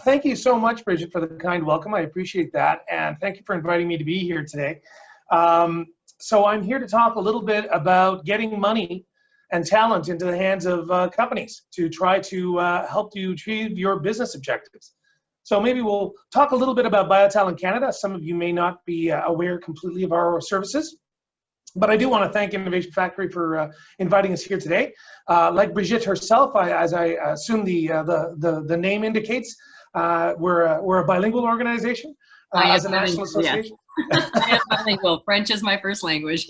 Thank you so much, Bridget, for the kind welcome. I appreciate that. And thank you for inviting me to be here today. So I'm here to talk a little bit about getting money and talent into the hands of companies to try to help you achieve your business objectives. So maybe we'll talk a little bit about BioTalent Canada. Some of you may not be aware completely of our services, but I do want to thank Innovation Factory for inviting us here today. Like Brigitte herself, as I assume the name indicates, we're a bilingual organization as a national association. Yeah. I am bilingual. French is my first language.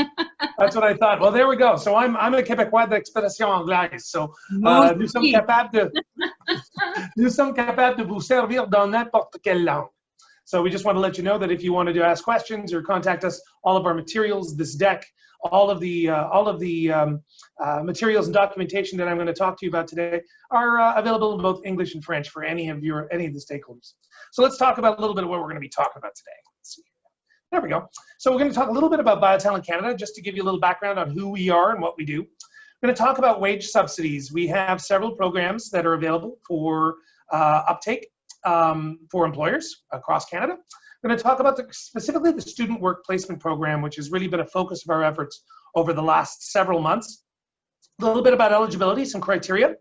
That's what I thought. Well, there we go. So I'm a Québécois d'expression anglaise. So nous sommes capables de vous servir dans n'importe quelle langue. So we just want to let you know that if you wanted to ask questions or contact us, all of our materials, this deck, all of the materials and documentation that I'm going to talk to you about today are available in both English and French for any of the stakeholders. So let's talk about a little bit of what we're going to be talking about today. Let's see. There we go. So we're going to talk a little bit about BioTalent Canada, just to give you a little background on who we are and what we do. We're going to talk about wage subsidies. We have several programs that are available for uptake for employers across Canada. We're going to talk about specifically the student work placement program, which has really been a focus of our efforts over the last several months. A little bit about eligibility, some criteria,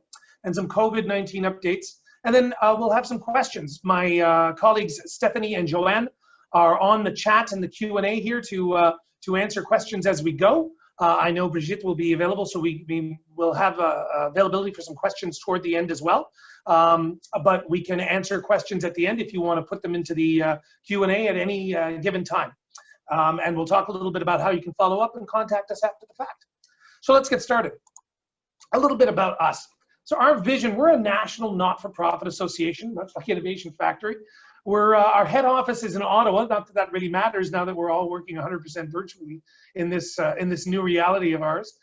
and some COVID-19 updates. And then we'll have some questions. My colleagues Stephanie and Joanne are on the chat and the Q&A here to answer questions as we go. I know Brigitte will be available, so we will have availability for some questions toward the end as well. But we can answer questions at the end if you want to put them into the Q&A at any given time. And we'll talk a little bit about how you can follow up and contact us after the fact. So let's get started. A little bit about us. So our vision, we're a national not-for-profit association, much like Innovation Factory. Our head office is in Ottawa. Not that that really matters now that we're all working 100% virtually in this new reality of ours.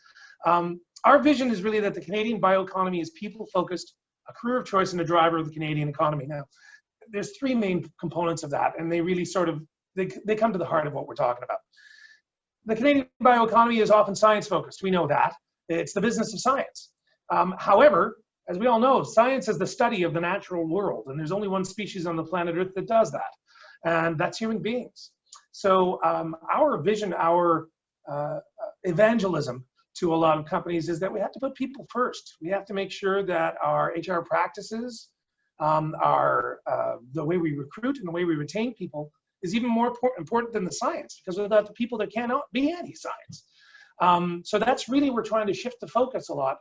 Our vision is really that the Canadian bioeconomy is people-focused, a career of choice, and a driver of the Canadian economy. Now, there's three main components of that, and they really they come to the heart of what we're talking about. The Canadian bioeconomy is often science-focused. We know that. It's the business of science. However, as we all know, science is the study of the natural world, and there's only one species on the planet Earth that does that, and that's human beings. So our vision, our evangelism to a lot of companies is that we have to put people first. We have to make sure that our HR practices, the way we recruit and the way we retain people is even more important than the science, because without the people, there cannot be any science. So that's really, we're trying to shift the focus a lot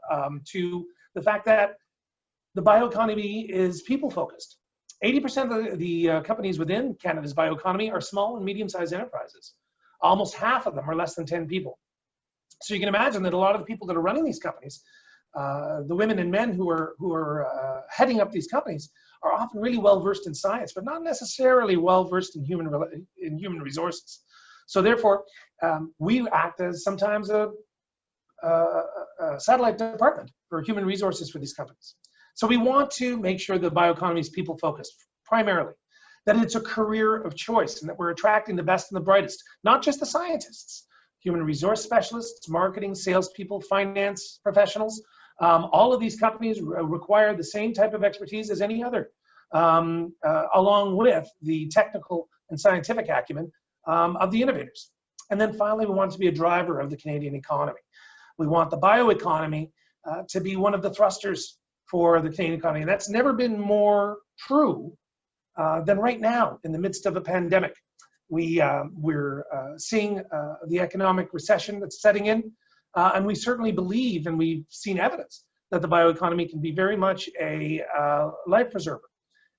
to the fact that the bioeconomy is people-focused. 80% of the companies within Canada's bioeconomy are small and medium-sized enterprises. Almost half of them are less than 10 people. So you can imagine that a lot of the people that are running these companies, the women and men who are heading up these companies, are often really well-versed in science, but not necessarily well-versed in human resources. So therefore, we act as sometimes a satellite department for human resources for these companies. So we want to make sure the bioeconomy is people-focused, primarily, that it's a career of choice, and that we're attracting the best and the brightest, not just the scientists, human resource specialists, marketing, salespeople, finance professionals. All of these companies require the same type of expertise as any other, along with the technical and scientific acumen of the innovators. And then finally, we want it to be a driver of the Canadian economy. We want the bioeconomy to be one of the thrusters for the Canadian economy. And that's never been more true than right now in the midst of a pandemic. We're seeing the economic recession that's setting in, and we certainly believe, and we've seen evidence, that the bioeconomy can be very much a life preserver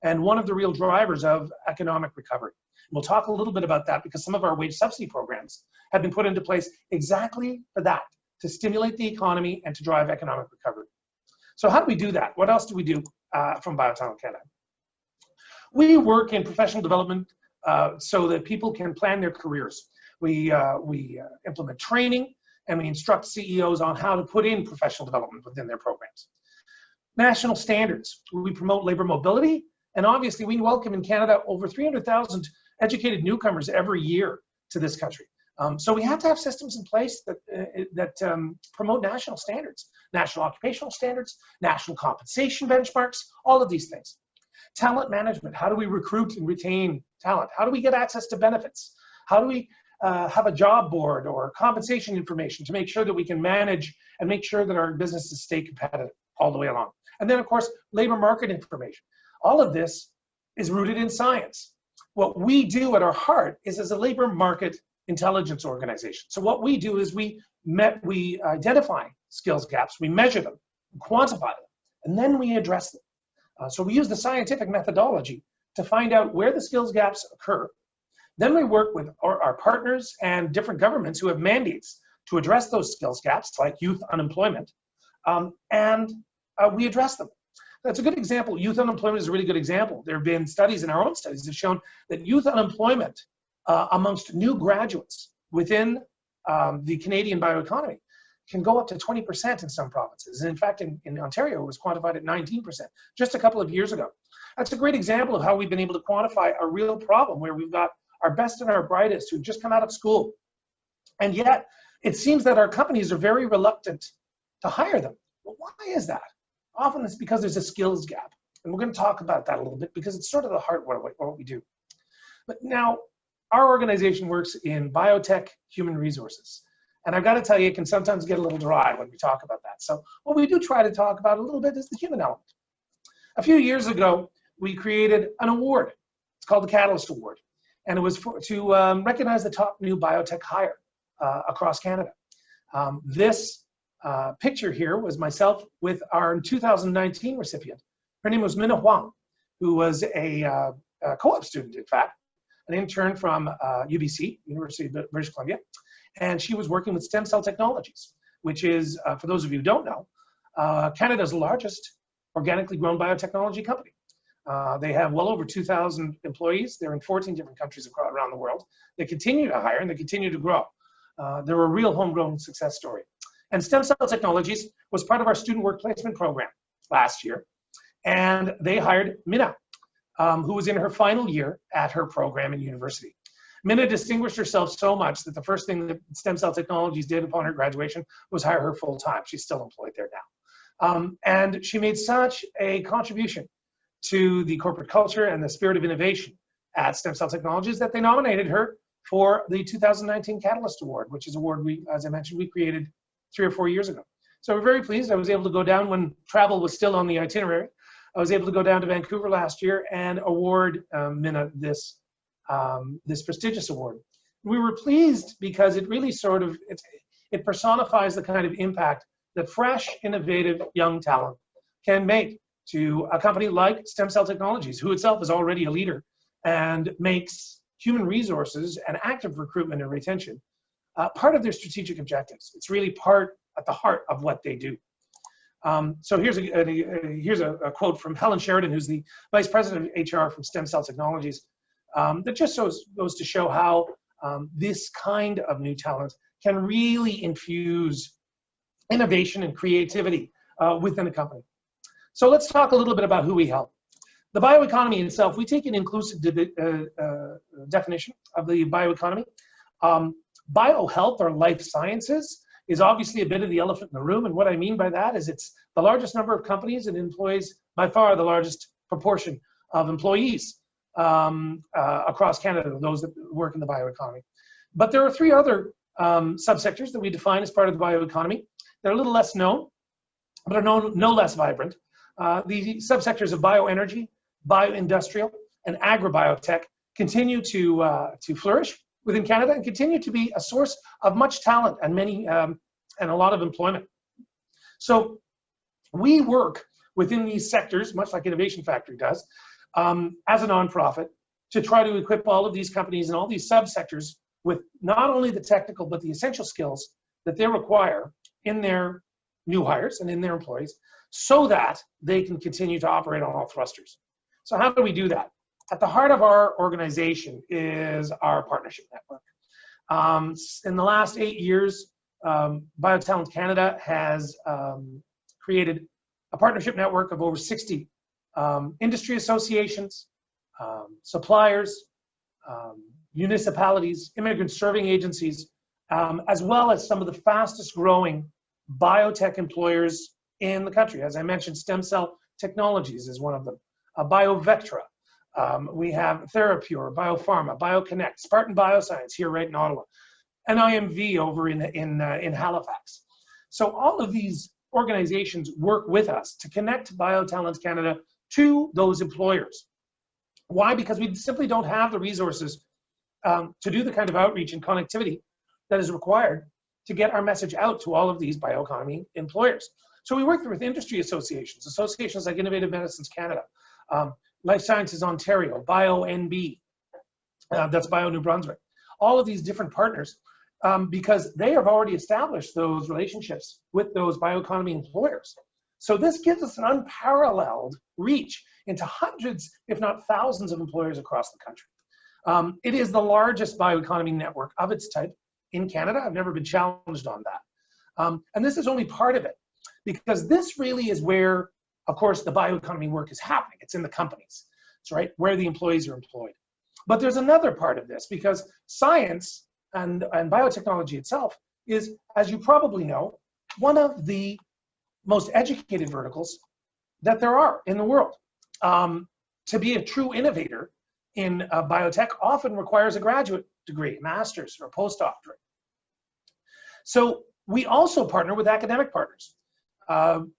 and one of the real drivers of economic recovery. We'll talk a little bit about that, because some of our wage subsidy programs have been put into place exactly for that, to stimulate the economy and to drive economic recovery. So how do we do that? What else do we do from BioTalent Canada? We work in professional development so that people can plan their careers. We implement training, and we instruct CEOs on how to put in professional development within their programs. National standards. We promote labor mobility, and obviously we welcome in Canada over 300,000 educated newcomers every year to this country. So we have to have systems in place that promote national standards, national occupational standards, national compensation benchmarks, all of these things. Talent management, how do we recruit and retain talent? How do we get access to benefits? How do we have a job board or compensation information to make sure that we can manage and make sure that our businesses stay competitive all the way along? And then, of course, labor market information. All of this is rooted in science. What we do at our heart is as a labor market intelligence organization. So what we do is we identify skills gaps, we measure them, quantify them, and then we address them. So we use the scientific methodology to find out where the skills gaps occur. Then we work with our partners and different governments who have mandates to address those skills gaps, like youth unemployment, and we address them. That's a good example. Youth unemployment is a really good example. There have been studies, in our own studies, that have shown that youth unemployment amongst new graduates within the Canadian bioeconomy can go up to 20% in some provinces. And in fact, in Ontario, it was quantified at 19% just a couple of years ago. That's a great example of how we've been able to quantify a real problem where we've got our best and our brightest who've just come out of school. And yet, it seems that our companies are very reluctant to hire them. Well, why is that? Often it's because there's a skills gap. And we're going to talk about that a little bit because it's sort of the heart of what we do. But now, our organization works in biotech human resources. And I've got to tell you, it can sometimes get a little dry when we talk about that. So what we do try to talk about a little bit is the human element. A few years ago, we created an award. It's called the Catalyst Award. And it was to recognize the top new biotech hire across Canada. This picture here was myself with our 2019 recipient. Her name was Minna Huang, who was a co-op student, in fact, an intern from UBC, University of British Columbia. And she was working with stem cell technologies, which is, for those of you who don't know, Canada's largest organically grown biotechnology company. They have well over 2,000 employees. They're in 14 different countries around the world. They continue to hire and they continue to grow. They're a real homegrown success story. And stem cell technologies was part of our student work placement program last year. And they hired Minna, who was in her final year at her program in university. Minna distinguished herself so much that the first thing that Stem Cell Technologies did upon her graduation was hire her full time. She's still employed there now. And she made such a contribution to the corporate culture and the spirit of innovation at Stem Cell Technologies that they nominated her for the 2019 Catalyst Award, which is an award we, as I mentioned, we created 3 or 4 years ago. So we're very pleased. I was able to go down when travel was still on the itinerary. I was able to go down to Vancouver last year and award Minna this prestigious award. We were pleased because it really sort of, it personifies the kind of impact that fresh, innovative, young talent can make to a company like Stem Cell Technologies, who itself is already a leader and makes human resources and active recruitment and retention part of their strategic objectives. It's really at the heart of what they do. So here's a quote from Helen Sheridan, who's the Vice President of HR from Stem Cell Technologies, that just goes to show how this kind of new talent can really infuse innovation and creativity within a company. So let's talk a little bit about who we help. The bioeconomy itself, we take an inclusive definition of the bioeconomy. Biohealth or life sciences is obviously a bit of the elephant in the room. And what I mean by that is it's the largest number of companies and employs by far the largest proportion of employees across Canada, those that work in the bioeconomy. But there are 3 other subsectors that we define as part of the bioeconomy. They're a little less known, but are no less vibrant. The subsectors of bioenergy, bioindustrial, and agrobiotech continue to flourish within Canada and continue to be a source of much talent and and a lot of employment. So we work within these sectors, much like Innovation Factory does, as a nonprofit, to try to equip all of these companies and all these subsectors with not only the technical but the essential skills that they require in their new hires and in their employees, so that they can continue to operate on all thrusters. So how do we do that? At the heart of our organization is our partnership network. In the last 8 years, BioTalent Canada has created a partnership network of over 60 industry associations, suppliers, municipalities, immigrant serving agencies, as well as some of the fastest growing biotech employers in the country. As I mentioned, Stem Cell Technologies is one of them. BioVectra. We have Therapure, Biopharma, BioConnect, Spartan Bioscience here right in Ottawa, and IMV over in Halifax. So all of these organizations work with us to connect BioTalent Canada to those employers. Why? Because we simply don't have the resources to do the kind of outreach and connectivity that is required to get our message out to all of these bioeconomy employers. So we work with industry associations, associations like Innovative Medicines Canada, Life Sciences Ontario, BioNB, that's Bio New Brunswick, all of these different partners, because they have already established those relationships with those bioeconomy employers. So this gives us an unparalleled reach into hundreds, if not thousands of employers across the country. It is the largest bioeconomy network of its type in Canada. I've never been challenged on that. And this is only part of it, because this really is where, of course, the bioeconomy work is happening. It's in the companies. It's right where the employees are employed. But there's another part of this, because science and biotechnology itself is, as you probably know, one of the most educated verticals that there are in the world. To be a true innovator in biotech often requires a graduate degree, a master's or a postdoctorate. So we also partner with academic partners.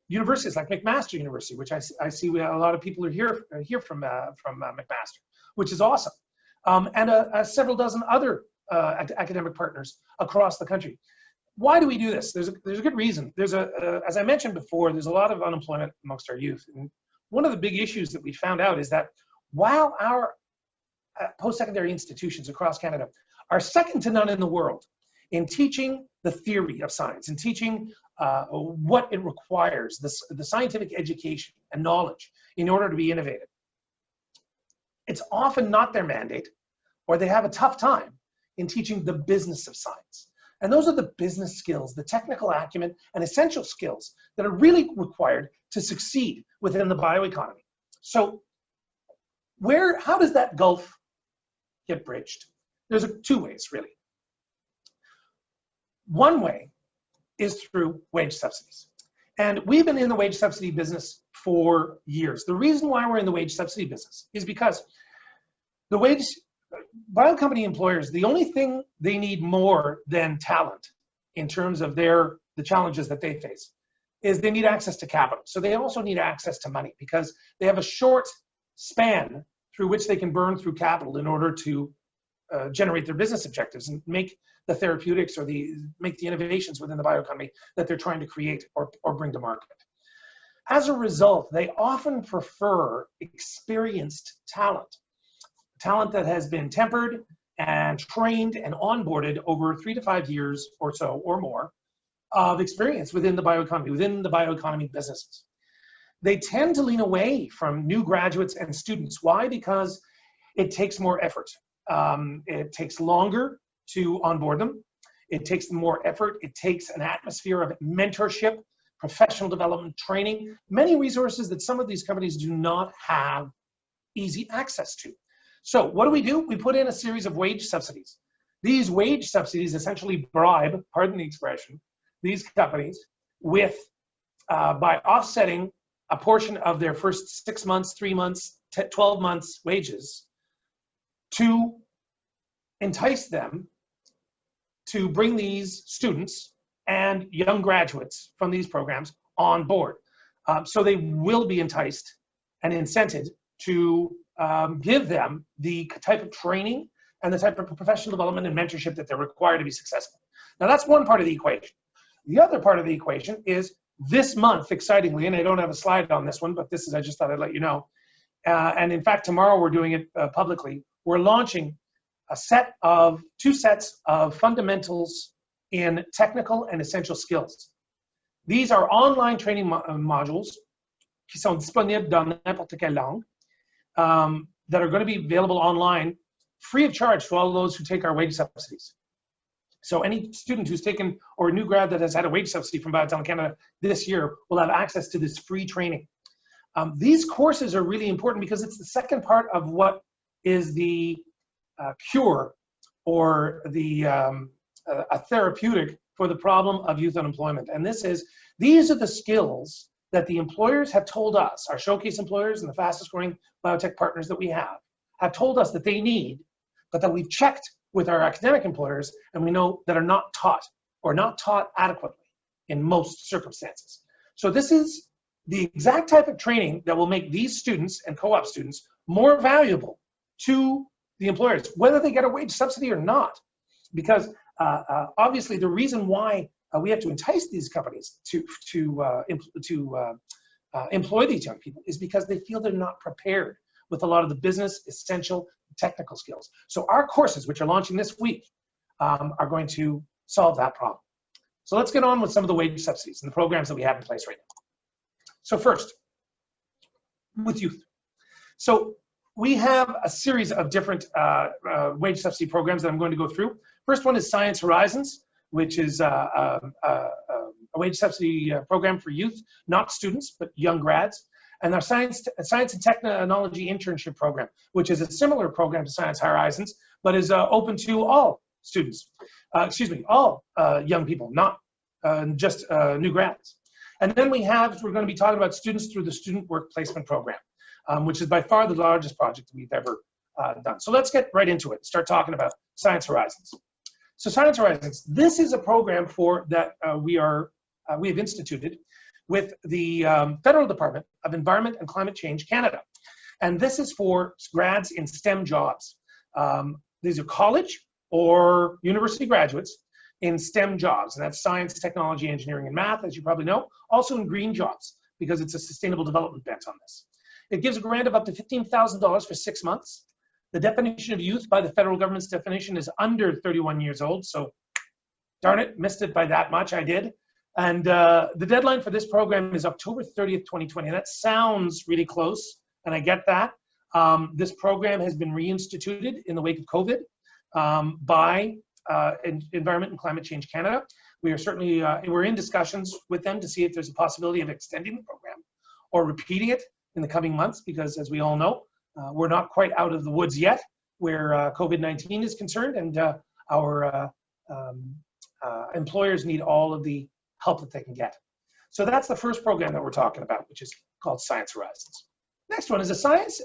Universities like McMaster University, which I see a lot of people are here from McMaster, which is awesome, and several dozen other academic partners across the country. Why do we do this? There's a good reason. As I mentioned before, there's a lot of unemployment amongst our youth, and one of the big issues that we found out is that while our post-secondary institutions across Canada are second to none in the world in teaching the theory of science and teaching what it requires, the scientific education and knowledge in order to be innovative, it's often not their mandate, or they have a tough time in teaching the business of science. And those are the business skills, the technical acumen, and essential skills that are really required to succeed within the bioeconomy. So how does that gulf get bridged? There's two ways, really. One way is through wage subsidies. And we've been in the wage subsidy business for years. The reason why we're in the wage subsidy business is because the biocompany employers, the only thing they need more than talent in terms of the challenges that they face is they need access to capital. So they also need access to money, because they have a short span through which they can burn through capital in order to generate their business objectives and make the therapeutics or make the innovations within the bioeconomy that they're trying to create or bring to market. As a result, they often prefer experienced talent that has been tempered and trained and onboarded over 3 to 5 years or so or more of experience within the bioeconomy businesses. They tend to lean away from new graduates and students. Why? Because it takes more effort. It takes longer to onboard them. It takes more effort. It takes an atmosphere of mentorship, professional development, training, many resources that some of these companies do not have easy access to. So what do? We put in a series of wage subsidies. These wage subsidies essentially bribe, pardon the expression, these companies with, by offsetting a portion of their first 6 months, 3 months, 12 months wages to entice them to bring these students and young graduates from these programs on board. So they will be enticed and incented to give them the type of training and the type of professional development and mentorship that they're required to be successful. Now that's one part of the equation. The other part of the equation is this month, excitingly, and I don't have a slide on this one, but I just thought I'd let you know. And in fact, tomorrow we're doing it publicly. We're launching two sets of fundamentals in technical and essential skills. These are online training modules qui sont disponibles dans n'importe quelle langue, that are going to be available online free of charge to all those who take our wage subsidies. So any student who's taken, or a new grad that has had a wage subsidy from BioTalent Canada this year will have access to this free training. These courses are really important because it's the second part of what is the cure or a therapeutic for the problem of youth unemployment. And these are the skills that the employers have told us, our showcase employers and the fastest growing biotech partners that we have told us that they need, but that we've checked with our academic employers and we know that are not taught or not taught adequately in most circumstances. So this is the exact type of training that will make these students and co-op students more valuable to the employers, whether they get a wage subsidy or not. Because obviously the reason why we have to entice these companies to employ these young people is because they feel they're not prepared with a lot of the business essential technical skills. So our courses, which are launching this week, are going to solve that problem. So let's get on with some of the wage subsidies and the programs that we have in place right now. So first, with youth. So we have a series of different wage subsidy programs that I'm going to go through. First one is Science Horizons, which is a wage subsidy program for youth, not students, but young grads. And our Science and Technology Internship Program, which is a similar program to Science Horizons, but is open to all students, all young people, not just new grads. And then we're going to be talking about students through the Student Work Placement Program, which is by far the largest project we've ever done. So let's get right into it, start talking about Science Horizons. So Science Horizons, this is a program that we have instituted with the Federal Department of Environment and Climate Change Canada. And this is for grads in STEM jobs. These are college or university graduates in STEM jobs, and that's science, technology, engineering, and math, as you probably know. Also in green jobs, because it's a sustainable development bent on this. It gives a grant of up to $15,000 for 6 months. The definition of youth by the federal government's definition is under 31 years old, so darn it, missed it by that much, I did. And the deadline for this program is October 30th, 2020. And that sounds really close, and I get that. This program has been reinstituted in the wake of COVID by Environment and Climate Change Canada. We are certainly, we're in discussions with them to see if there's a possibility of extending the program or repeating it in the coming months, because as we all know, we're not quite out of the woods yet where COVID-19 is concerned, and our employers need all of the help that they can get. So that's the first program that we're talking about, which is called Science Horizons. Next one is a Science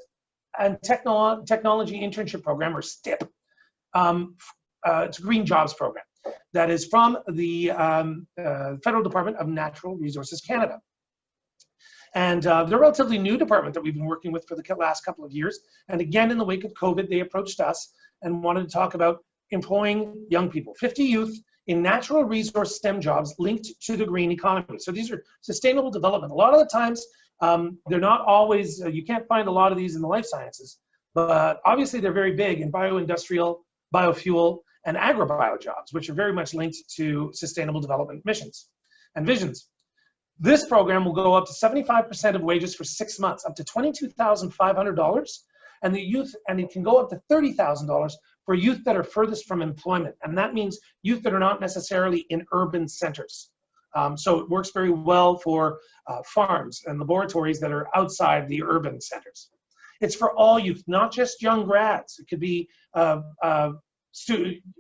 and Technology Internship Program, or STIP. It's a green jobs program that is from the Federal Department of Natural Resources Canada. And they're a relatively new department that we've been working with for the last couple of years. And again, in the wake of COVID, they approached us and wanted to talk about employing young people, 50 youth in natural resource STEM jobs linked to the green economy. So these are sustainable development. A lot of the times, they're not always, you can't find a lot of these in the life sciences, but obviously they're very big in bioindustrial, biofuel, and agrobio jobs, which are very much linked to sustainable development missions and visions. This program will go up to 75% of wages for 6 months, up to $22,500, and it can go up to $30,000 for youth that are furthest from employment, and that means youth that are not necessarily in urban centers. So it works very well for farms and laboratories that are outside the urban centers. It's for all youth, not just young grads. It could be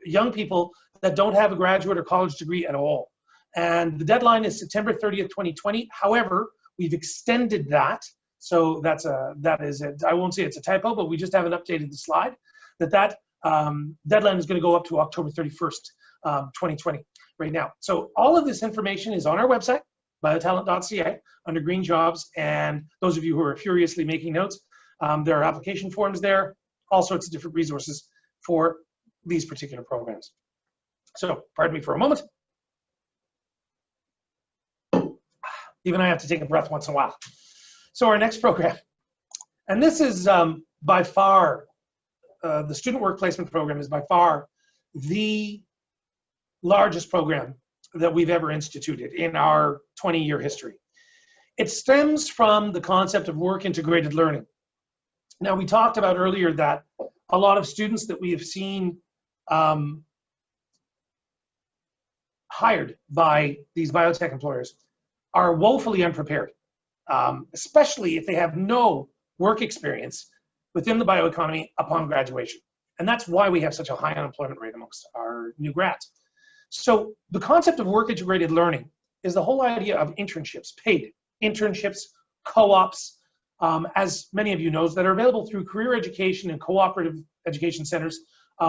young people that don't have a graduate or college degree at all. And the deadline is September 30th, 2020. However, we've extended that. So that is it. I won't say it's a typo, but we just haven't updated the slide. That deadline is going to go up to October 31st, 2020 right now. So all of this information is on our website, biotalent.ca, under green jobs. And those of you who are furiously making notes, there are application forms there, all sorts of different resources for these particular programs. So pardon me for a moment. Even I have to take a breath once in a while. So our next program, and this is by far, the Student Work Placement Program is by far the largest program that we've ever instituted in our 20-year history. It stems from the concept of work-integrated learning. Now, we talked about earlier that a lot of students that we have seen hired by these biotech employers are woefully unprepared, especially if they have no work experience within the bioeconomy upon graduation. And that's why we have such a high unemployment rate amongst our new grads. So the concept of work-integrated learning is the whole idea of internships, paid internships, co-ops, as many of you know, that are available through career education and cooperative education centers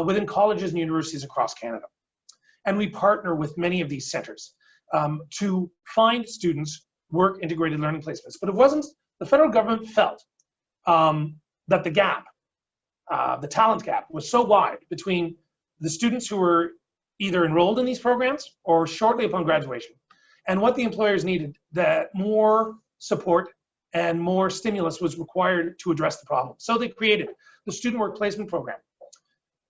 within colleges and universities across Canada. And we partner with many of these centers to find students work integrated learning placements. But it wasn't, the federal government felt that the gap, the talent gap, was so wide between the students who were either enrolled in these programs or shortly upon graduation, and what the employers needed, that more support and more stimulus was required to address the problem. So they created the Student Work Placement Program.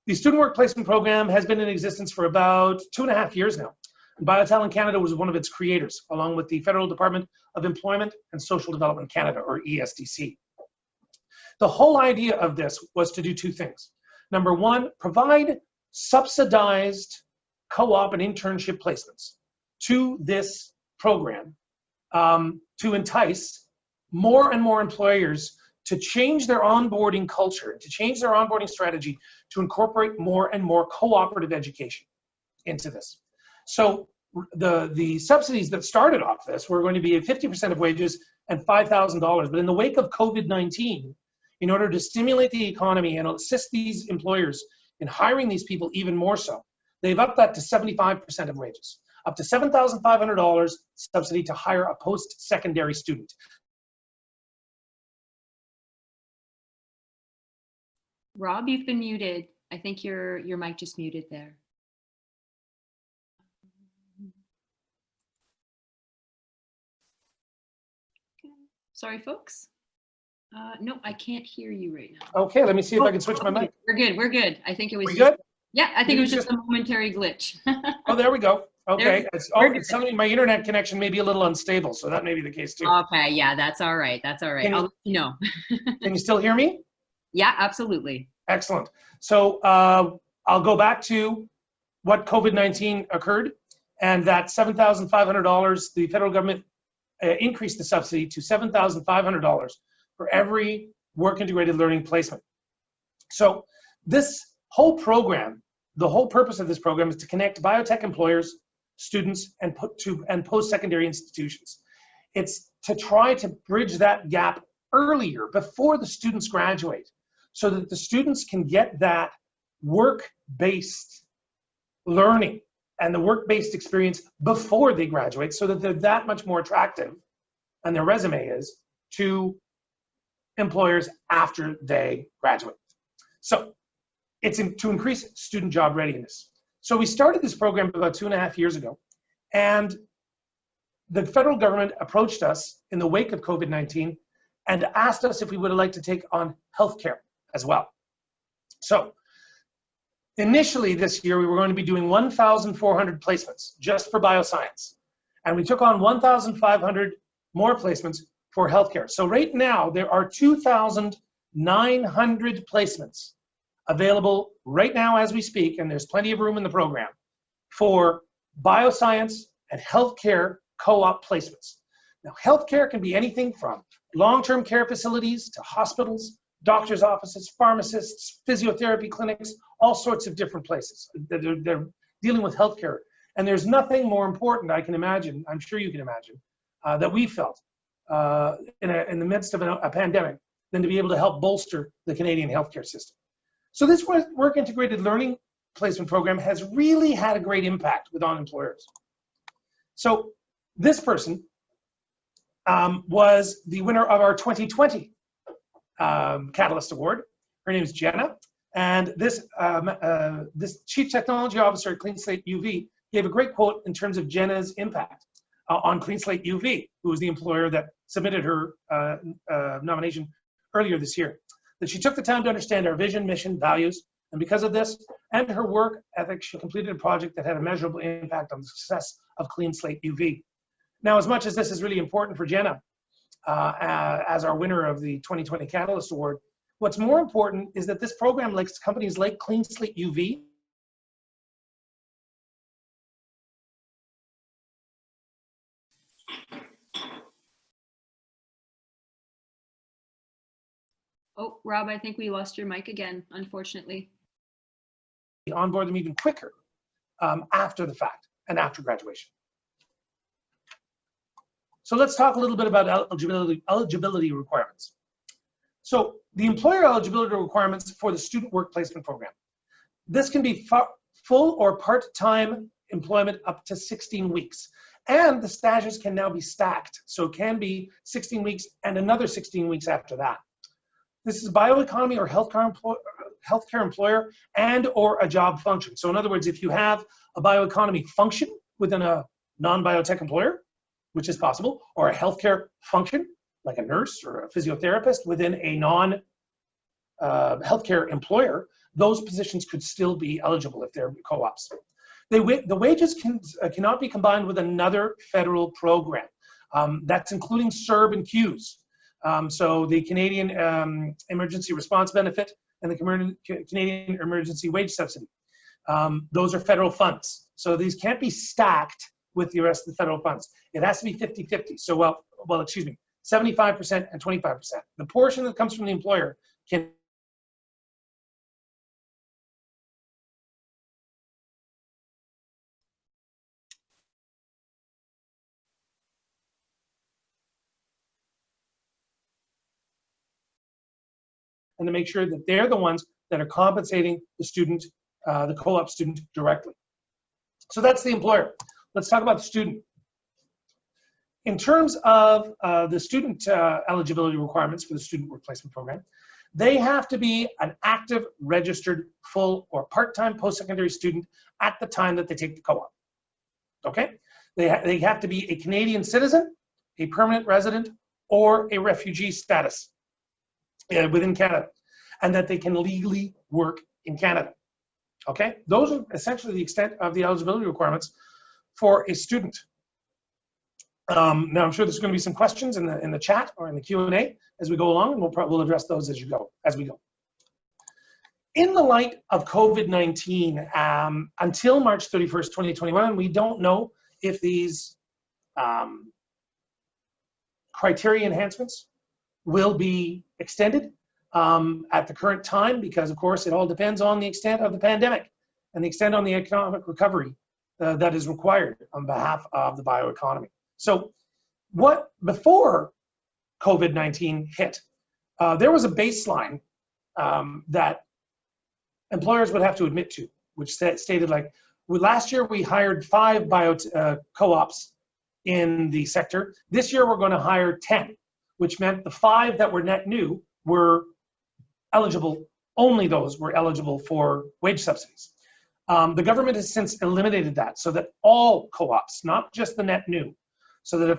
The Student Work Placement Program has been in existence for about 2.5 years now. BioTalent Canada was one of its creators, along with the Federal Department of Employment and Social Development Canada, or ESDC. The whole idea of this was to do two things. Number one, provide subsidized co-op and internship placements to this program to entice more and more employers to change their onboarding culture, to change their onboarding strategy, to incorporate more and more cooperative education into this. So the subsidies that started off this were going to be 50% of wages and $5,000. But in the wake of COVID-19, in order to stimulate the economy and assist these employers in hiring these people even more so, they've upped that to 75% of wages, up to $7,500 subsidy to hire a post-secondary student. Rob, you've been muted. I think your mic just muted there. Okay. Sorry, folks. No, I can't hear you right now. Okay, let me see if I can switch my mic. We're good. We're good. I think it was. We good? Yeah, I think it was just a momentary glitch. Oh, there we go. Okay. It's telling me my internet connection may be a little unstable, so that may be the case too. Okay, yeah, that's all right. That's all right. I'll let you know. Can you still hear me? Yeah, absolutely. Excellent. So I'll go back to what COVID-19 occurred, and that $7,500, the federal government increased the subsidy to $7,500 for every work integrated learning placement. So this whole program, the whole purpose of this program is to connect biotech employers, students, and post-secondary institutions. It's to try to bridge that gap earlier, before the students graduate, so that the students can get that work-based learning and the work-based experience before they graduate, so that they're that much more attractive, and their resume is, to employers after they graduate. So it's to increase student job readiness. So we started this program about 2.5 years ago, and the federal government approached us in the wake of COVID-19 and asked us if we would like to take on healthcare as well. So initially this year, we were going to be doing 1,400 placements just for bioscience. And we took on 1,500 more placements for healthcare. So right now, there are 2,900 placements available right now as we speak, and there's plenty of room in the program for bioscience and healthcare co-op placements. Now, healthcare can be anything from long-term care facilities to hospitals, doctors' offices, pharmacists, physiotherapy clinics, all sorts of different places. They're dealing with healthcare. And there's nothing more important, I can imagine, I'm sure you can imagine, that we felt in the midst of a pandemic than to be able to help bolster the Canadian healthcare system. So this work integrated learning placement program has really had a great impact on employers. So this person was the winner of our 2020 Catalyst Award. Her name is Jenna, and this Chief Technology Officer at Clean Slate UV gave a great quote in terms of Jenna's impact on Clean Slate UV, who was the employer that submitted her nomination earlier this year. That she took the time to understand our vision, mission, values, and because of this and her work ethic, she completed a project that had a measurable impact on the success of Clean Slate UV. Now, as much as this is really important for Jenna, as our winner of the 2020 Catalyst Award, what's more important is that this program likes companies like Clean Slate UV. Oh, Rob, I think we lost your mic again, unfortunately. Onboard them even quicker after the fact and after graduation. So let's talk a little bit about eligibility requirements. So the employer eligibility requirements for the student work placement program. This can be full or part-time employment up to 16 weeks. And the stages can now be stacked. So it can be 16 weeks and another 16 weeks after that. This is bioeconomy or healthcare employer and or a job function. So in other words, if you have a bioeconomy function within a non-biotech employer, which is possible, or a healthcare function, like a nurse or a physiotherapist within a non-healthcare employer, those positions could still be eligible if they're co-ops. The wages cannot be combined with another federal program. That's including CERB and CEWS. So the Canadian Emergency Response Benefit and the Canadian Emergency Wage Subsidy. Those are federal funds. So these can't be stacked with the rest of the federal funds. It has to be 50-50. So, well, excuse me, 75% and 25%. The portion that comes from the employer can and to make sure that they're the ones that are compensating the student, the co-op student directly. So that's the employer. Let's talk about the student. In terms of the student eligibility requirements for the student work placement program, they have to be an active, registered, full or part-time post-secondary student at the time that they take the co-op. Okay? They have to be a Canadian citizen, a permanent resident, or a refugee status within Canada, and that they can legally work in Canada. Okay? Those are essentially the extent of the eligibility requirements for a student. Now, I'm sure there's going to be some questions in the chat or in the Q&A as we go along, and we'll address those as we go. In the light of COVID-19, until March 31st, 2021, we don't know if these criteria enhancements will be extended at the current time, because of course it all depends on the extent of the pandemic and the extent on the economic recovery that is required on behalf of the bioeconomy. So before COVID-19 hit, there was a baseline that employers would have to admit to, which stated like, last year we hired 5 co-ops in the sector. This year we're going to hire 10, which meant the 5 that were net new were eligible, only those were eligible for wage subsidies. The government has since eliminated that so that all co-ops, not just the net new, so that if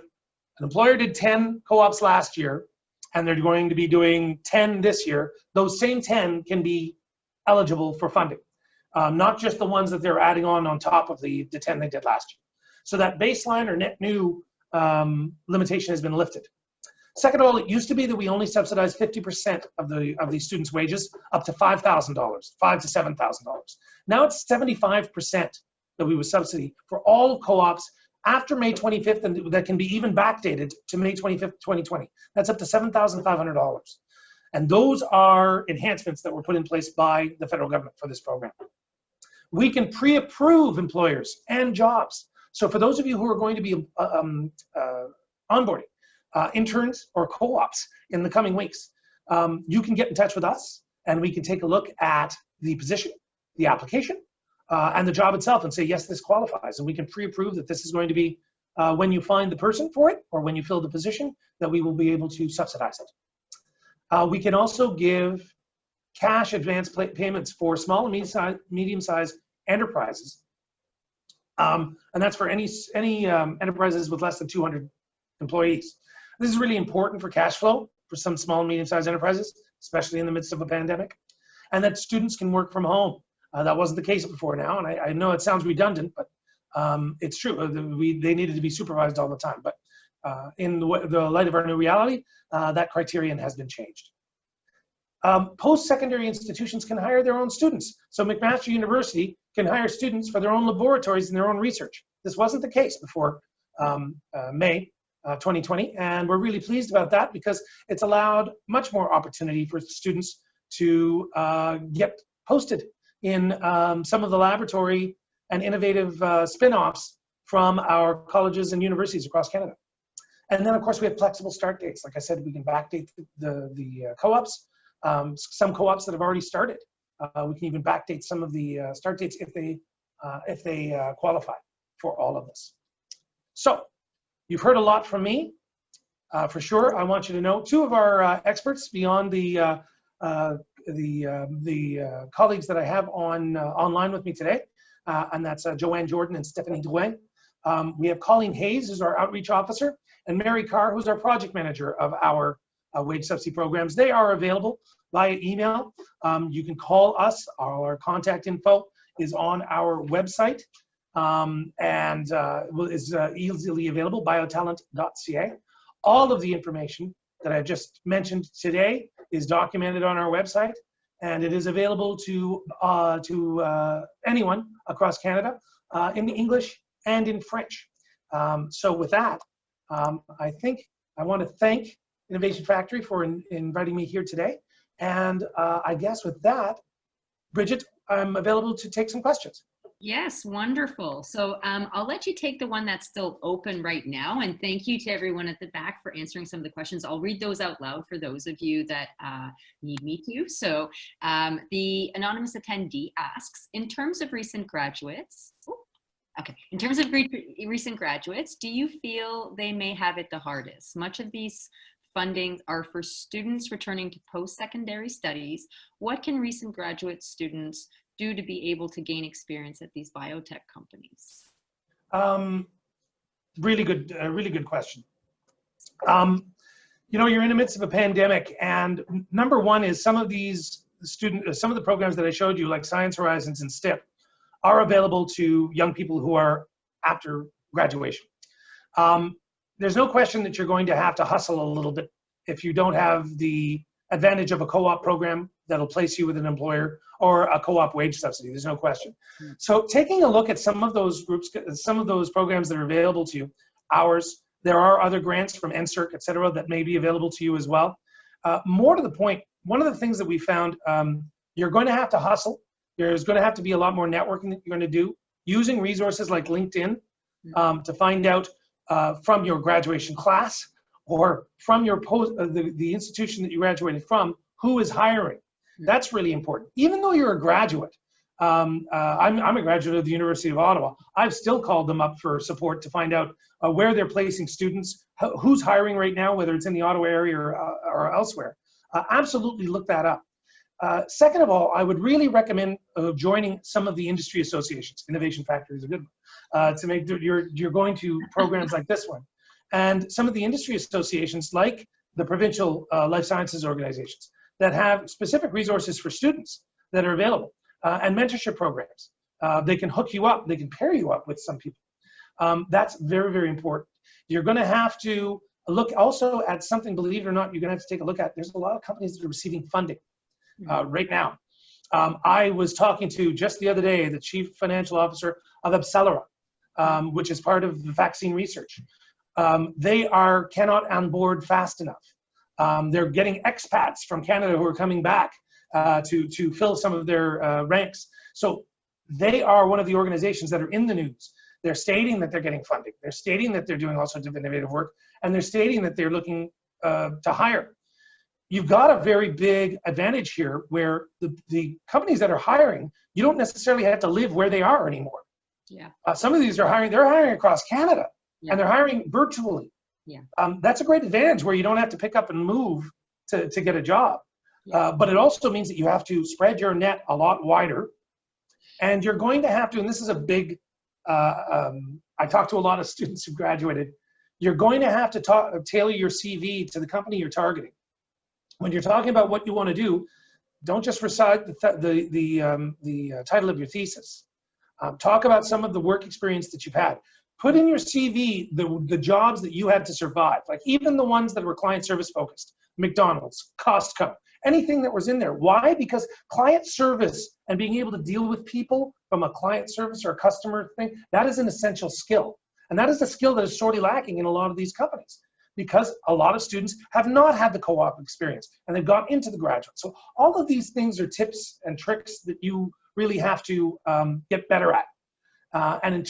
an employer did 10 co-ops last year and they're going to be doing 10 this year, those same 10 can be eligible for funding, not just the ones that they're adding on top of the 10 they did last year. So that baseline or net new limitation has been lifted. Second of all, it used to be that we only subsidized 50% of the students' wages up to $5,000, $5,000 to $7,000. Now it's 75% that we would subsidy for all co-ops after May 25th, and that can be even backdated to May 25th, 2020. That's up to $7,500. And those are enhancements that were put in place by the federal government for this program. We can pre-approve employers and jobs. So for those of you who are going to be onboarding interns or co-ops in the coming weeks, you can get in touch with us and we can take a look at the position, the application, and the job itself and say, yes, this qualifies. And we can pre-approve that this is going to be, when you find the person for it or when you fill the position, that we will be able to subsidize it. We can also give cash advance payments for small and medium-sized enterprises. And that's for any enterprises with less than 200 employees. This is really important for cash flow for some small and medium-sized enterprises, especially in the midst of a pandemic, and that students can work from home. That wasn't the case before now, and I know it sounds redundant, but it's true. They needed to be supervised all the time. But in the light of our new reality, that criterion has been changed. Post-secondary institutions can hire their own students. So McMaster University can hire students for their own laboratories and their own research. This wasn't the case before May 2020, and we're really pleased about that because it's allowed much more opportunity for students to get posted in some of the laboratory and innovative spin-offs from our colleges and universities across Canada. And then, of course, we have flexible start dates. Like I said, we can backdate the co-ops. Some co-ops that have already started. We can even backdate some of the start dates if they qualify for all of this. So you've heard a lot from me, for sure. I want you to know two of our experts beyond the colleagues that I have on online with me today, and that's Joanne Jordan and Stephanie Drouin. We have Colleen Hayes, who's our outreach officer, and Mary Carr, who's our project manager of our wage subsidy programs. They are available via email. You can call us. Our contact info is on our website and is easily available, biotalent.ca. All of the information that I've just mentioned today is documented on our website, and it is available to anyone across Canada in English and in French. So with that, I think I want to thank Innovation Factory for inviting me here today. And I guess with that, Bridget, I'm available to take some questions. Yes, wonderful. So I'll let you take the one that's still open right now. And thank you to everyone at the back for answering some of the questions. I'll read those out loud for those of you that need me to. So the anonymous attendee asks, in terms of recent graduates, in terms of recent graduates, do you feel they may have it the hardest? Much of these fundings are for students returning to post-secondary studies. What can recent graduate students do to be able to gain experience at these biotech companies? Really good question. You know, you're in the midst of a pandemic, and number one is some of the programs that I showed you, like Science Horizons and STIP, are available to young people who are after graduation. There's no question that you're going to have to hustle a little bit if you don't have the advantage of a co-op program that'll place you with an employer or a co-op wage subsidy. There's no question. So taking a look at some of those groups, some of those programs that are available to you, ours, there are other grants from NSERC, et cetera, that may be available to you as well. More to the point, one of the things that we found, you're going to have to hustle. There's going to have to be a lot more networking that you're going to do, using resources like LinkedIn to find out from your graduation class or from your the institution that you graduated from, who is hiring. That's really important. Even though you're a graduate, I'm a graduate of the University of Ottawa, I've still called them up for support to find out where they're placing students, who's hiring right now, whether it's in the Ottawa area or elsewhere. Absolutely look that up. Second of all, I would really recommend joining some of the industry associations. Innovation Factory is a good one. To make you're going to programs like this one, and some of the industry associations, like the provincial life sciences organizations, that have specific resources for students that are available, and mentorship programs. They can hook you up. They can pair you up with some people. That's very, very important. You're going to have to look also at something. Believe it or not, you're going to have to take a look at. There's a lot of companies that are receiving funding. Right now. I was talking to, just the other day, the chief financial officer of Accelera, which is part of the vaccine research. They cannot onboard fast enough. They're getting expats from Canada who are coming back to fill some of their ranks. So they are one of the organizations that are in the news. They're stating that they're getting funding. They're stating that they're doing all sorts of innovative work, and they're stating that they're looking to hire. You've got a very big advantage here where the companies that are hiring, you don't necessarily have to live where they are anymore. Yeah. Some of these they're hiring across Canada, and they're hiring virtually. Yeah. That's a great advantage where you don't have to pick up and move to get a job. Yeah. But it also means that you have to spread your net a lot wider, and you're going to have to, and this is a big, I talk to a lot of students who graduated, you're going to have to tailor your CV to the company you're targeting. When you're talking about what you want to do, don't just recite the title of your thesis. Talk about some of the work experience that you've had. Put in your CV the jobs that you had to survive, like even the ones that were client service focused, McDonald's, Costco, anything that was in there. Why? Because client service and being able to deal with people from a client service or a customer thing, that is an essential skill. And that is a skill that is sorely lacking in a lot of these companies, because a lot of students have not had the co-op experience and they've gone into the graduate. So all of these things are tips and tricks that you really have to get better at. And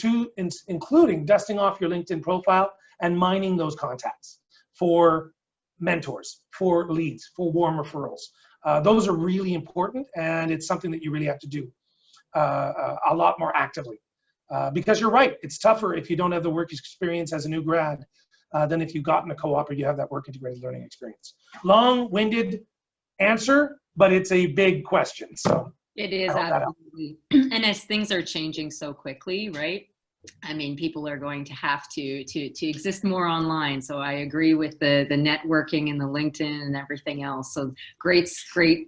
including dusting off your LinkedIn profile and mining those contacts for mentors, for leads, for warm referrals. Those are really important, and it's something that you really have to do a lot more actively. Because you're right, it's tougher if you don't have the work experience as a new grad than if you've gotten a co-op or you have that work integrated learning experience. Long-winded answer, but it's a big question. So it is absolutely. And as things are changing so quickly, right? I mean, people are going to have to exist more online. So I agree with the networking and the LinkedIn and everything else. So great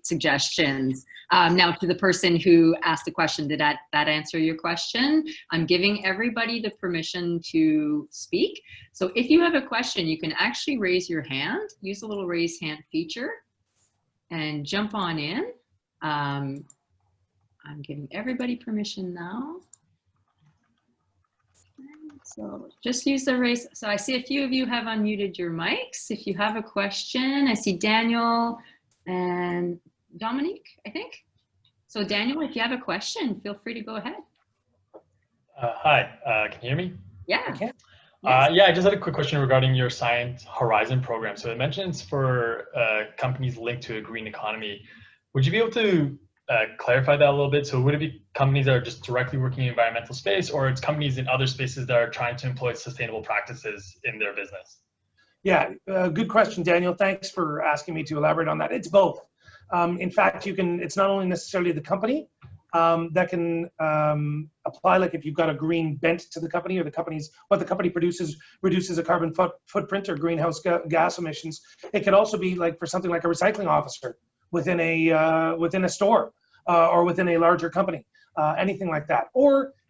suggestions. Now to the person who asked the question, did that answer your question? I'm giving everybody the permission to speak. So if you have a question, you can actually raise your hand, use the little raise hand feature and jump on in. I'm giving everybody permission now. So just use the raise. So I see a few of you have unmuted your mics. If you have a question, I see Daniel and Dominique, I think. So Daniel, if you have a question, feel free to go ahead. Hi, can you hear me? Yeah. Okay. Yes. Yeah, I just had a quick question regarding your Science Horizon program. So it mentions for companies linked to a green economy. Would you be able to clarify that a little bit? So would it be companies that are just directly working in the environmental space, or it's companies in other spaces that are trying to employ sustainable practices in their business? Yeah, good question, Daniel. Thanks for asking me to elaborate on that. It's both. In fact, it's not only necessarily the company that can apply, like if you've got a green bent to the company, or what the company produces reduces a carbon footprint or greenhouse gas emissions. It could also be like for something like a recycling officer within a store or within a larger company, anything like that.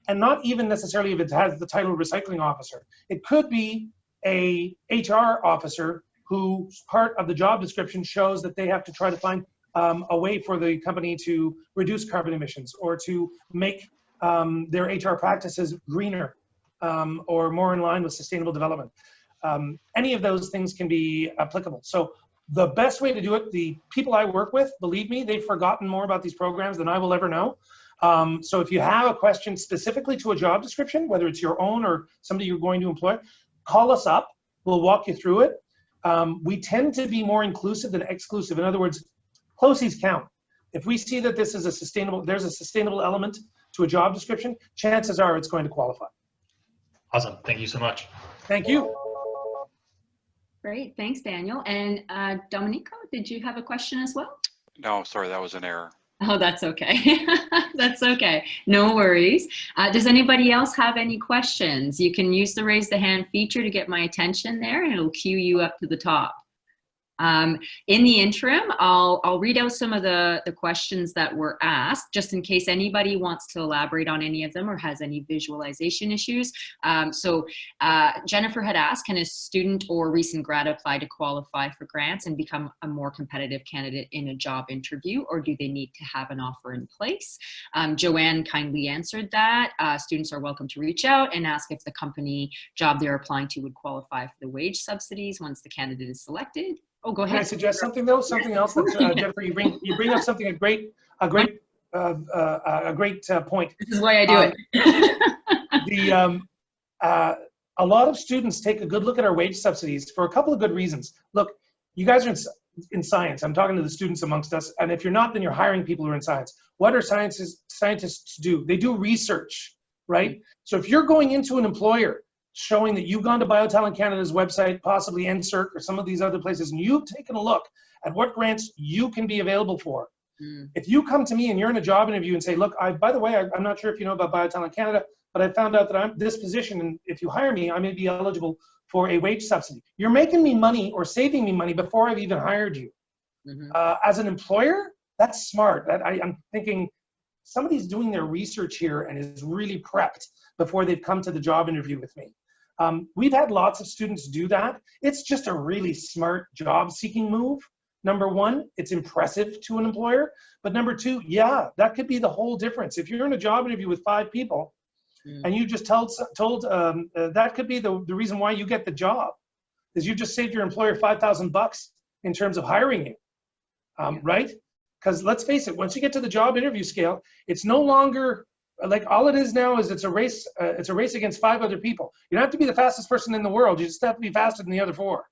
And not even necessarily if it has the title recycling officer. It could be a HR officer whose part of the job description shows that they have to try to find a way for the company to reduce carbon emissions, or to make their HR practices greener or more in line with sustainable development. Any of those things can be applicable. So the best way to do it, the people I work with, believe me, they've forgotten more about these programs than I will ever know. So if you have a question specifically to a job description, whether it's your own or somebody you're going to employ, call us up. We'll walk you through it. We tend to be more inclusive than exclusive. In other words, closies count. If we see that there's a sustainable element to a job description, chances are it's going to qualify. Awesome. Thank you so much. Thank you. Great. Thanks, Daniel. And Domenico, did you have a question as well? No, sorry, that was an error. Oh, that's okay. That's okay. No worries. Does anybody else have any questions? You can use the raise the hand feature to get my attention there, and it'll cue you up to the top. In the interim, I'll read out some of the questions that were asked, just in case anybody wants to elaborate on any of them or has any visualization issues. Jennifer had asked, can a student or recent grad apply to qualify for grants and become a more competitive candidate in a job interview, or do they need to have an offer in place? Joanne kindly answered that. Students are welcome to reach out and ask if the company job they're applying to would qualify for the wage subsidies once the candidate is selected. Oh, go ahead. Can I suggest something though? Something else that Jennifer, you bring up something a great point. This is why I do it. A lot of students take a good look at our wage subsidies for a couple of good reasons. Look, you guys are in science. I'm talking to the students amongst us, and if you're not, then you're hiring people who are in science. What are scientists do? They do research, right? So if you're going into an employer showing that you've gone to BioTalent Canada's website, possibly NSERC or some of these other places, and you've taken a look at what grants you can be available for. If you come to me and you're in a job interview and say, look, by the way, I'm not sure if you know about BioTalent Canada, but I found out that I'm this position, and if you hire me, I may be eligible for a wage subsidy. You're making me money or saving me money before I've even hired you. As an employer, that's smart. I'm thinking somebody's doing their research here and is really prepped before they've come to the job interview with me. We've had lots of students do that. It's just a really smart job seeking move. Number one, it's impressive to an employer. But number two, yeah, that could be the whole difference. If you're in a job interview with 5 people and you just told that could be the reason why you get the job, is you just saved your employer $5,000 in terms of hiring you, right? Because let's face it, once you get to the job interview scale, it's no longer like all it is now is it's a race against 5 other people. You don't have to be the fastest person in the world. You just have to be faster than the other 4,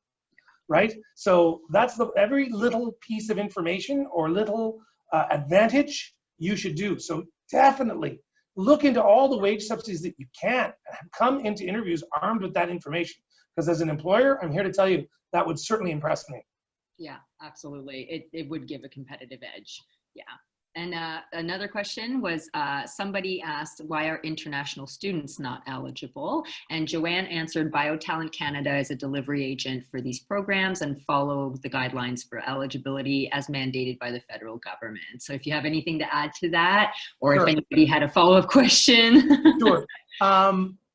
right? So that's every little piece of information or little advantage you should do. So definitely look into all the wage subsidies that you can. Come into interviews armed with that information. Because as an employer, I'm here to tell you, that would certainly impress me. Yeah, absolutely. It would give a competitive edge. Yeah. And another question was, somebody asked, why are international students not eligible? And Joanne answered, BioTalent Canada is a delivery agent for these programs and follow the guidelines for eligibility as mandated by the federal government. So if you have anything to add to that, or Sure. if anybody had a follow-up question. Sure.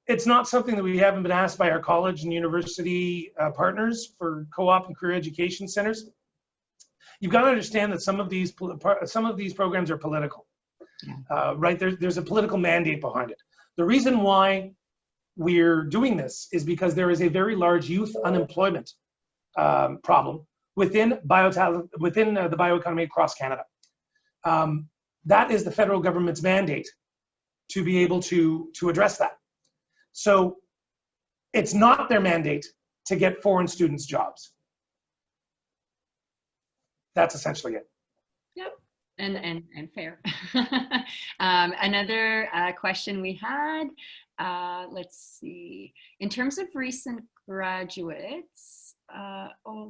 It's not something that we haven't been asked by our college and university partners for co-op and career education centers. You've got to understand that some of these programs are political, right? There's a political mandate behind it. The reason why we're doing this is because there is a very large youth unemployment problem within the bioeconomy across Canada. That is the federal government's mandate to be able to address that. So it's not their mandate to get foreign students jobs. That's essentially it. Yep, and fair. Another question we had, let's see. In terms of recent graduates,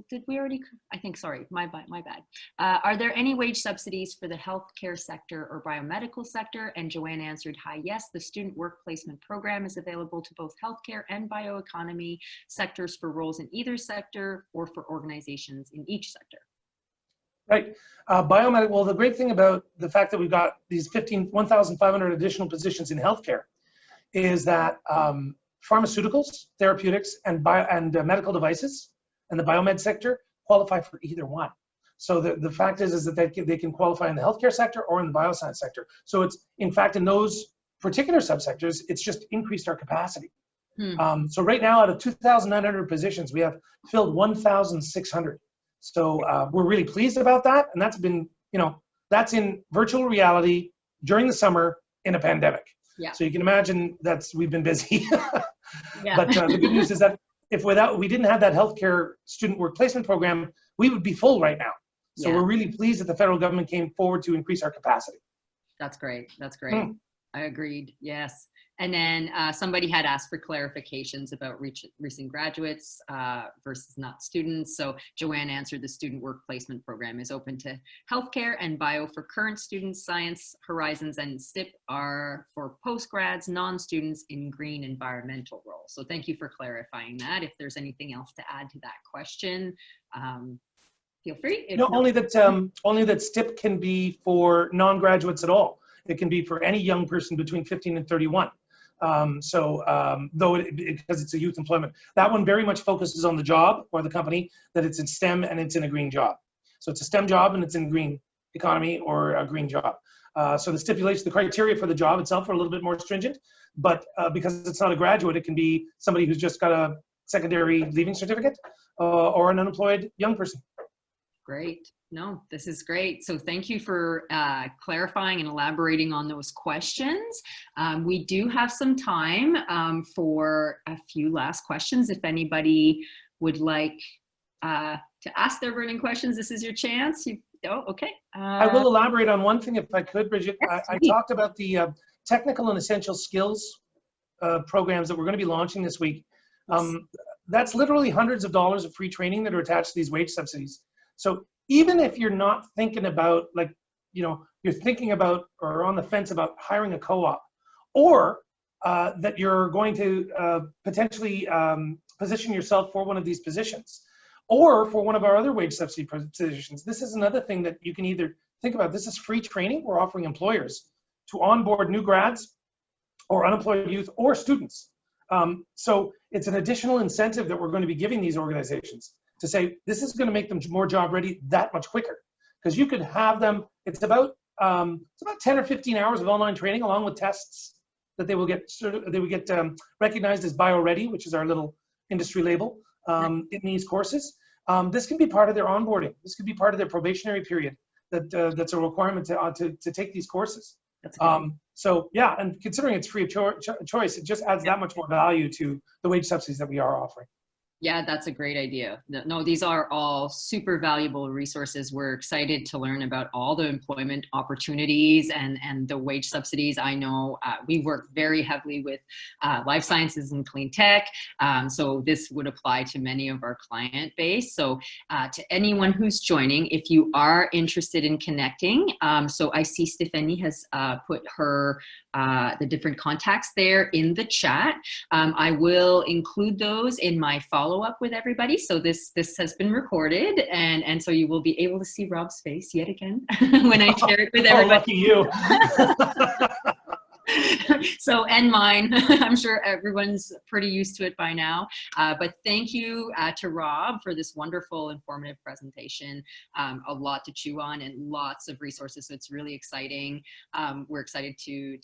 did we already? I think, sorry, my bad. Are there any wage subsidies for the healthcare sector or biomedical sector? And Joanne answered, hi, yes, the student work placement program is available to both healthcare and bioeconomy sectors for roles in either sector or for organizations in each sector. Right. Biomedical, well, the great thing about the fact that we've got these 1,500 additional positions in healthcare is that pharmaceuticals, therapeutics, and medical devices and the biomed sector qualify for either one. So the fact is that they can qualify in the healthcare sector or in the bioscience sector. So it's, in fact, in those particular subsectors, it's just increased our capacity. So right now, out of 2,900 positions, we have filled 1,600. So we're really pleased about that. And that's been, that's in virtual reality during the summer in a pandemic. Yeah. So you can imagine we've been busy. Yeah. But the good news is that if we didn't have that healthcare student work placement program, we would be full right now. So we're really pleased that the federal government came forward to increase our capacity. That's great. That's great. I agreed. Yes. And then somebody had asked for clarifications about recent graduates versus not students. So Joanne answered, the student work placement program is open to healthcare and bio for current students. Science Horizons and STIP are for postgrads, non-students in green environmental roles. So thank you for clarifying that. If there's anything else to add to that question, feel free. No, only that STIP can be for non-graduates at all. It can be for any young person between 15 and 31. Though because it's a youth employment, that one very much focuses on the job or the company, that it's in STEM and it's in a green job. So it's a STEM job and it's in green economy or a green job. So the criteria for the job itself are a little bit more stringent, but because it's not a graduate, it can be somebody who's just got a secondary leaving certificate or an unemployed young person. Great. No, this is great. So thank you for clarifying and elaborating on those questions. We do have some time for a few last questions. If anybody would like to ask their burning questions, this is your chance. Okay. I will elaborate on one thing if I could, Bridget. Yes, I talked about the technical and essential skills programs that we're going to be launching this week. That's literally hundreds of dollars of free training that are attached to these wage subsidies. So even if you're not thinking about, you're thinking about or on the fence about hiring a co-op, or that you're going to potentially position yourself for one of these positions, or for one of our other wage subsidy positions, this is another thing that you can either think about. This is free training we're offering employers to onboard new grads or unemployed youth or students. So it's an additional incentive that we're going to be giving these organizations to say, this is going to make them more job ready that much quicker. Because you could have them, it's about 10 or 15 hours of online training along with tests that they will get recognized as bio ready, which is our little industry label in these courses. This can be part of their onboarding. This could be part of their probationary period that's a requirement to take these courses. That's great. So yeah, and considering it's free of choice, it just adds that much more value to the wage subsidies that we are offering. Yeah, that's a great idea. No, these are all super valuable resources. We're excited to learn about all the employment opportunities and the wage subsidies. I know we work very heavily with life sciences and clean tech. So this would apply to many of our client base. So to anyone who's joining, if you are interested in connecting, so I see Stephanie has put her the different contacts there in the chat. I will include those in my follow-up with everybody. So this has been recorded, and so you will be able to see Rob's face yet again when I share it with everybody. Oh, lucky you. So, and mine, I'm sure everyone's pretty used to it by now. But thank you to Rob for this wonderful, informative presentation. A lot to chew on and lots of resources. So it's really exciting. We're excited to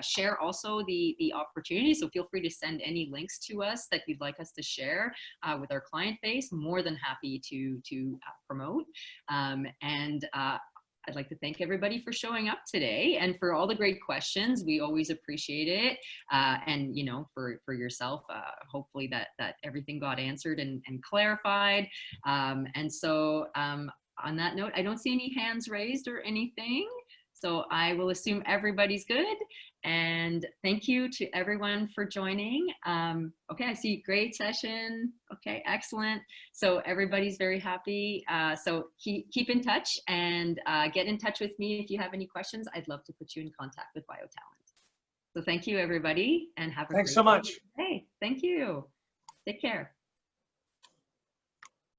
share also the opportunity. So feel free to send any links to us that you'd like us to share with our client base. More than happy to promote. I'd like to thank everybody for showing up today and for all the great questions. We always appreciate it. And, you know, for yourself, hopefully that everything got answered and clarified. And so on that note, I don't see any hands raised or anything. So I will assume everybody's good. And thank you to everyone for joining. Okay, I see great session. Okay, excellent. So everybody's very happy. So keep in touch and get in touch with me if you have any questions. I'd love to put you in contact with BioTalent. So thank you, everybody, and have a Thanks great so much. day. Thank you. Take care.